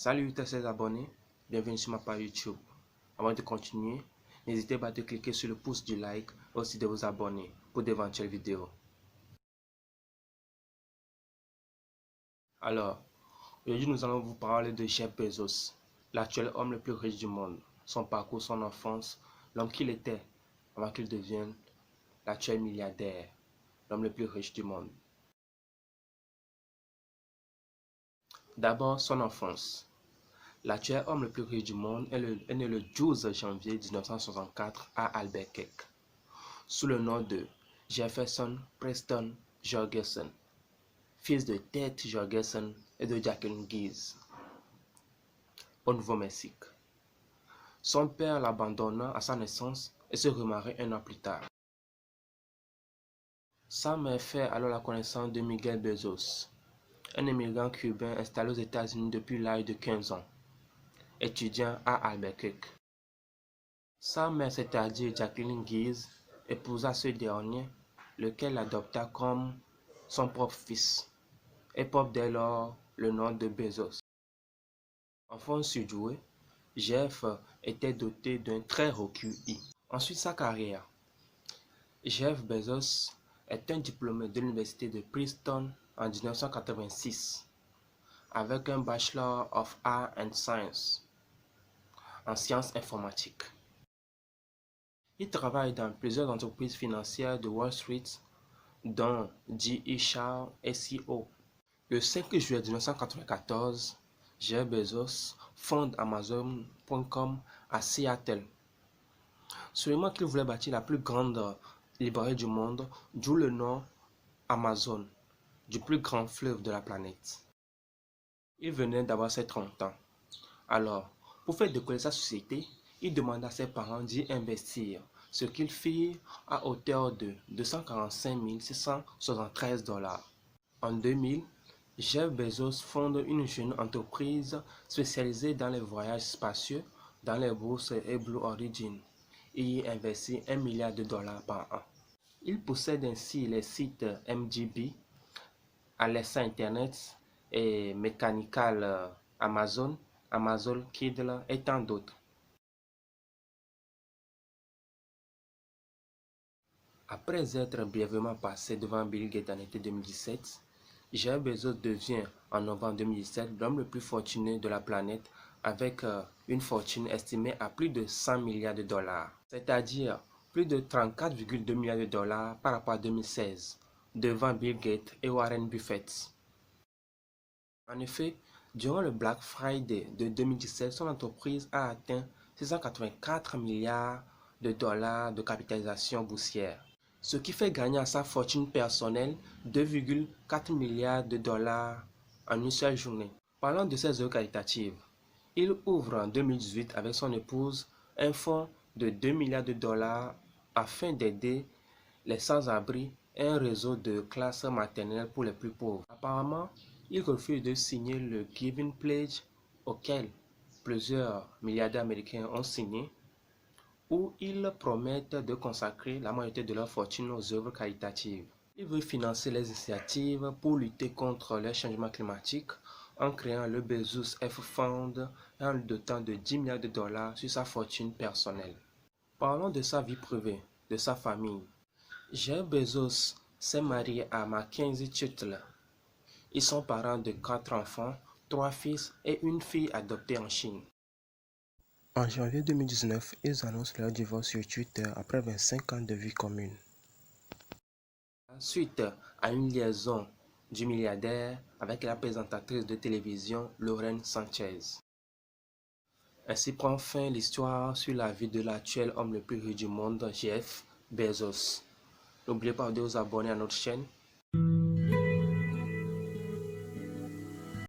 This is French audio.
Salut tous ces abonnés, bienvenue sur ma page YouTube. Avant de continuer, n'hésitez pas à cliquer sur le pouce du like et aussi de vous abonner pour d'éventuelles vidéos. Alors, aujourd'hui nous allons vous parler de Jeff Bezos, l'actuel homme le plus riche du monde, son parcours, son enfance, l'homme qu'il était avant qu'il devienne l'actuel milliardaire, l'homme le plus riche du monde. D'abord, son enfance. L'actuel homme le plus riche du monde est né le 12 janvier 1964 à Albuquerque, sous le nom de Jefferson Preston Jorgensen, fils de Ted Jorgensen et de Jacqueline Guise, au Nouveau-Mexique. Son père l'abandonna à sa naissance et se remarie un an plus tard. Sa mère fait alors la connaissance de Miguel Bezos, un immigrant cubain installé aux États-Unis depuis l'âge de 15 ans, étudiant à Albuquerque. Sa mère, c'est-à-dire Jacqueline Guise, épousa ce dernier, lequel l'adopta comme son propre fils, et porte dès lors le nom de Bezos. Enfant surdoué, Jeff était doté d'un très haut QI. Ensuite, sa carrière. Jeff Bezos est un diplômé de l'université de Princeton en 1986, avec un Bachelor of Arts and Science en sciences informatiques. Il travaille dans plusieurs entreprises financières de Wall Street, dont G.E. Shaw SEO. Le 5 juillet 1994, Jeff Bezos fonde Amazon.com à Seattle. Seulement qu'il voulait bâtir la plus grande librairie du monde, d'où le nom Amazon, du plus grand fleuve de la planète. Il venait d'avoir ses 30 ans. Alors, pour faire décoller sa société, il demanda à ses parents d'y investir, ce qu'ils firent à hauteur de 245 673 $. En 2000, Jeff Bezos fonde une jeune entreprise spécialisée dans les voyages spatiaux dans les bourses et Blue Origin et y investit $1 milliard par an. Il possède ainsi les sites MGB, Alexa Internet et Mechanical Amazon, Amazon Kindle et tant d'autres. Après être brièvement passé devant Bill Gates en été 2017, Jeff Bezos devient en novembre 2017 l'homme le plus fortuné de la planète avec une fortune estimée à plus de 100 milliards de dollars, c'est-à-dire plus de 34,2 milliards de dollars par rapport à 2016, devant Bill Gates et Warren Buffett. En effet, durant le Black Friday de 2017, son entreprise a atteint 684 milliards de dollars de capitalisation boursière, ce qui fait gagner à sa fortune personnelle 2,4 milliards de dollars en une seule journée. Parlant de ses œuvres caritatives, il ouvre en 2018 avec son épouse un fonds de 2 milliards de dollars afin d'aider les sans-abri et un réseau de classes maternelles pour les plus pauvres. Apparemment, il refuse de signer le Giving Pledge auquel plusieurs milliardaires américains ont signé, où ils promettent de consacrer la majorité de leur fortune aux œuvres caritatives. Il veut financer les initiatives pour lutter contre les changements climatiques en créant le Bezos F Fund et en le dotant de 10 milliards de dollars sur sa fortune personnelle. Parlons de sa vie privée, de sa famille. Jeff Bezos s'est marié à Mackenzie Tuttle. Ils sont parents de 4 enfants, 3 fils et une fille adoptée en Chine. En janvier 2019, ils annoncent leur divorce sur Twitter après 25 ans de vie commune. Suite à une liaison du milliardaire avec la présentatrice de télévision Lauren Sanchez. Ainsi prend fin l'histoire sur la vie de l'actuel homme le plus riche du monde, Jeff Bezos. N'oubliez pas de vous abonner à notre chaîne.